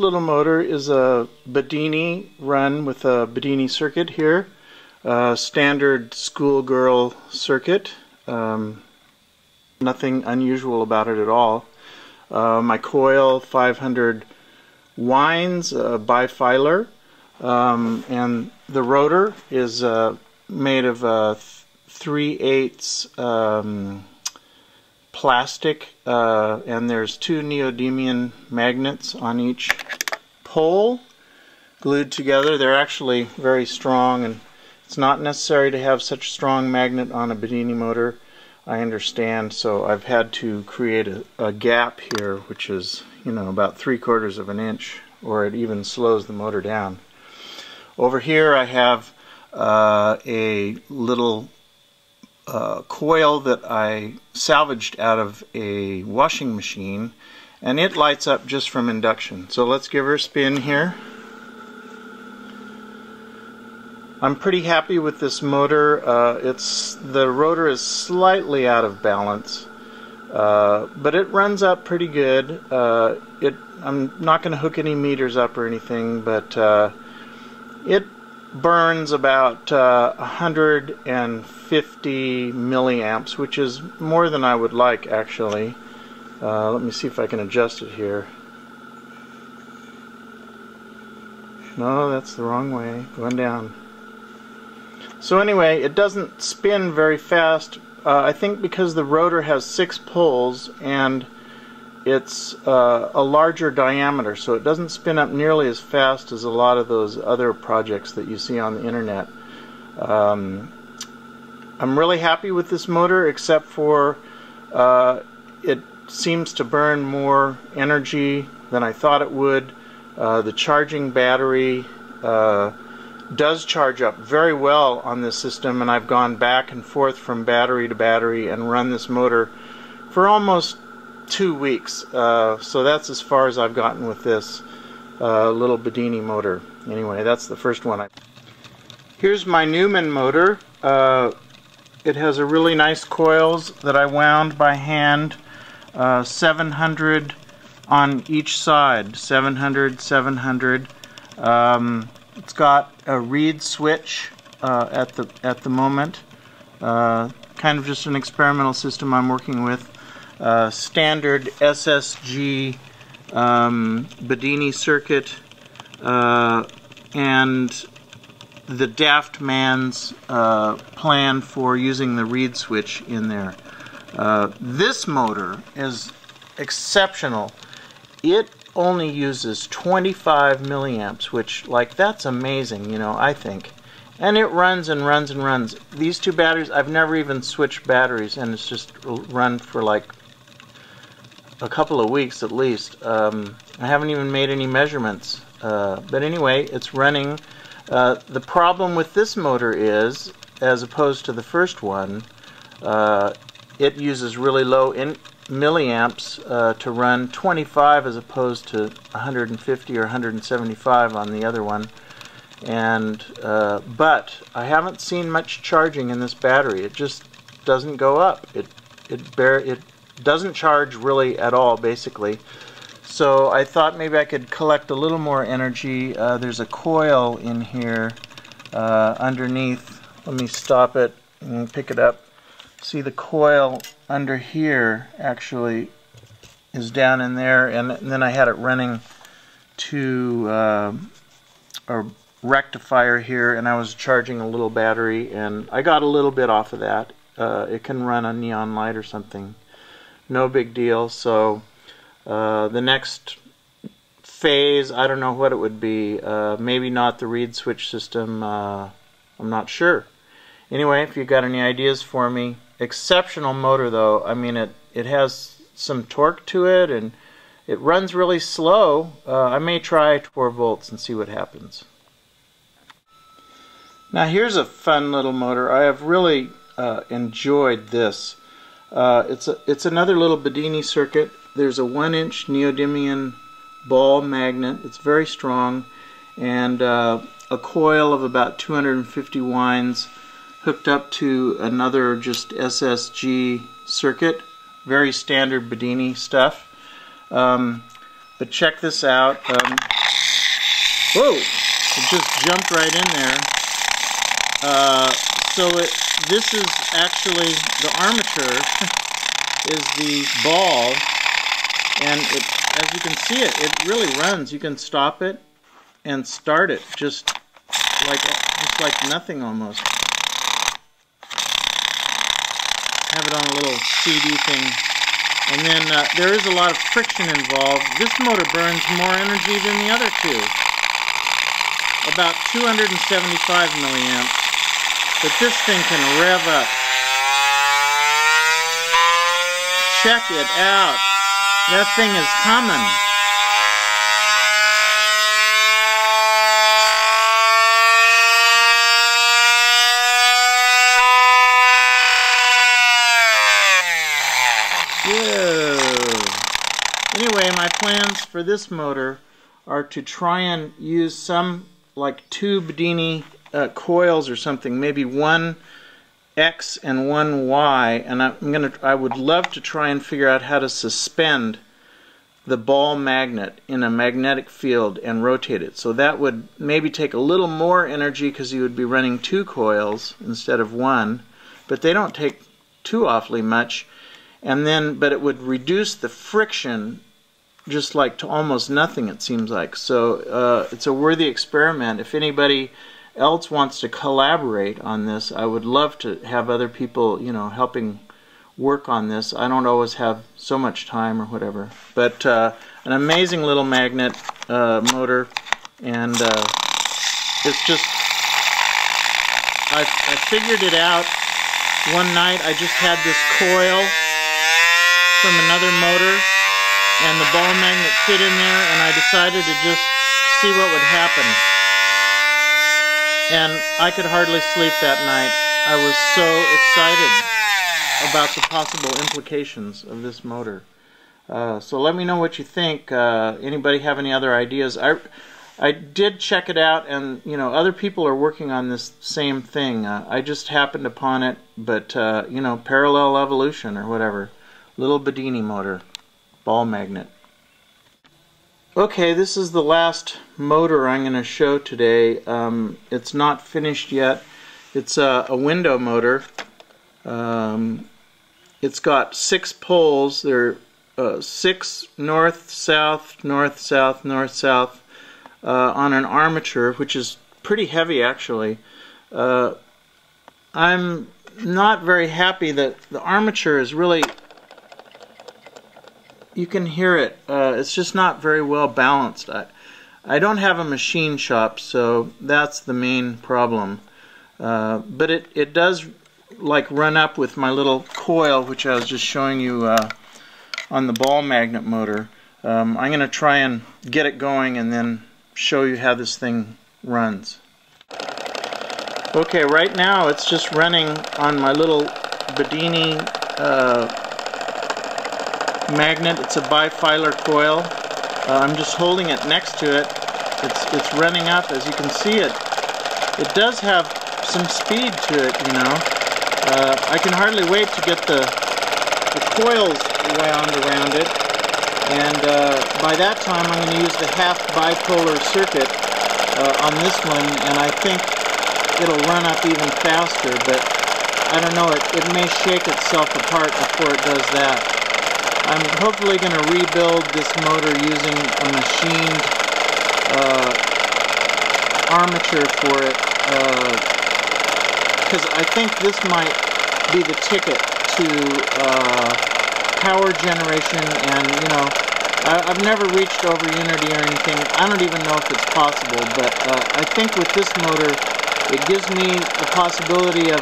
little motor is a bedini run with a bedini circuit here. Standard schoolgirl circuit. Nothing unusual about it at all. My coil 500 winds, bifilar, and the rotor is made of 3/8 plastic, and there's 2 neodymium magnets on each pole glued together. They're actually very strong, and it's not necessary to have such a strong magnet on a bedini motor, I understand, so I've had to create a gap here, which is, you know, about 3/4 of an inch, or it even slows the motor down. Over here I have a little coil that I salvaged out of a washing machine, and it lights up just from induction. So let's give her a spin here. I'm pretty happy with this motor. The rotor is slightly out of balance, but it runs up pretty good. I'm not going to hook any meters up or anything, but it burns about 150 milliamps, which is more than I would like, actually. Let me see if I can adjust it here. No, that's the wrong way. Going down. So anyway, it doesn't spin very fast. I think because the rotor has 6 poles and it's a larger diameter, so it doesn't spin up nearly as fast as a lot of those other projects that you see on the internet. I'm really happy with this motor, except for it seems to burn more energy than I thought it would. The charging battery does charge up very well on this system, and I've gone back and forth from battery to battery and run this motor for almost 2 weeks. So that's as far as I've gotten with this little bedini motor. Anyway, that's the first one. Here's my Newman motor. It has a really nice coils that I wound by hand, 700 on each side, 700, 700. It's got a reed switch at the moment. Kind of just an experimental system I'm working with. Standard SSG bedini circuit, and the daft man's plan for using the reed switch in there. This motor is exceptional. It only uses 25 milliamps, which, like, that's amazing, you know, I think. And it runs and runs and runs. These 2 batteries, I've never even switched batteries, and it's just run for like a couple of weeks at least. I haven't even made any measurements. But anyway, it's running. The problem with this motor is, as opposed to the first one, it uses really low milliamps to run 25 as opposed to 150 or 175 on the other one. And but I haven't seen much charging in this battery. It just doesn't go up. It doesn't charge really at all, basically. So I thought maybe I could collect a little more energy. There's a coil in here underneath. Let me stop it and pick it up. See, the coil under here actually is down in there, and then I had it running to a rectifier here, and I was charging a little battery, and I got a little bit off of that. It can run a neon light or something. No big deal. So the next phase, I don't know what it would be. Maybe not the reed switch system. I'm not sure. Anyway, if you got any ideas for me. Exceptional motor, though. I mean, it has some torque to it, and it runs really slow. I may try 4 volts and see what happens. Now here's a fun little motor. I have really enjoyed this. It's another little bedini circuit. There's a 1-inch neodymium ball magnet. It's very strong, and a coil of about 250 winds hooked up to another just SSG circuit. Very standard bedini stuff. But check this out. Whoa! It just jumped right in there. This is actually the armature is the ball, and as you can see it really runs. You can stop it and start it just like nothing almost. Have it on a little CD thing. And then there is a lot of friction involved. This motor burns more energy than the other two. About 275 milliamps. But this thing can rev up. Check it out. That thing is humming. Anyway, my plans for this motor are to try and use some like two bedini coils or something, maybe one X and one Y, and I would love to try and figure out how to suspend the ball magnet in a magnetic field and rotate it. So that would maybe take a little more energy because you would be running two coils instead of one, but they don't take too awfully much. And then, but it would reduce the friction just like to almost nothing, it seems like. So it's a worthy experiment. If anybody else wants to collaborate on this, I would love to have other people, you know, helping work on this. I don't always have so much time or whatever. But an amazing little magnet motor, and it's just, I figured it out one night. I just had this coil from another motor, and the ball magnet fit in there, and I decided to just see what would happen. And I could hardly sleep that night. I was so excited about the possible implications of this motor. So let me know what you think. Anybody have any other ideas? I did check it out, and you know, other people are working on this same thing. I just happened upon it, but you know, parallel evolution or whatever. Little bedini motor, ball magnet. Okay, this is the last motor I'm going to show today. It's not finished yet. It's a window motor. It's got 6 poles. There are 6 north, south, north, south, north, south on an armature, which is pretty heavy actually. I'm not very happy that the armature is really, you can hear it. It's just not very well balanced. I don't have a machine shop, so that's the main problem. But it does like run up with my little coil, which I was just showing you on the ball magnet motor. I'm going to try and get it going and then show you how this thing runs. Okay, right now it's just running on my little bedini magnet. It's a bifilar coil. I'm just holding it next to it. It's running up. As you can see, it does have some speed to it, you know. I can hardly wait to get the coils wound around it, and by that time I'm going to use the half bipolar circuit on this one, and I think it'll run up even faster, but I don't know, it may shake itself apart before it does that. I'm hopefully going to rebuild this motor using a machined armature for it, because I think this might be the ticket to power generation. And you know, I've never reached overunity or anything. I don't even know if it's possible, but I think with this motor it gives me the possibility of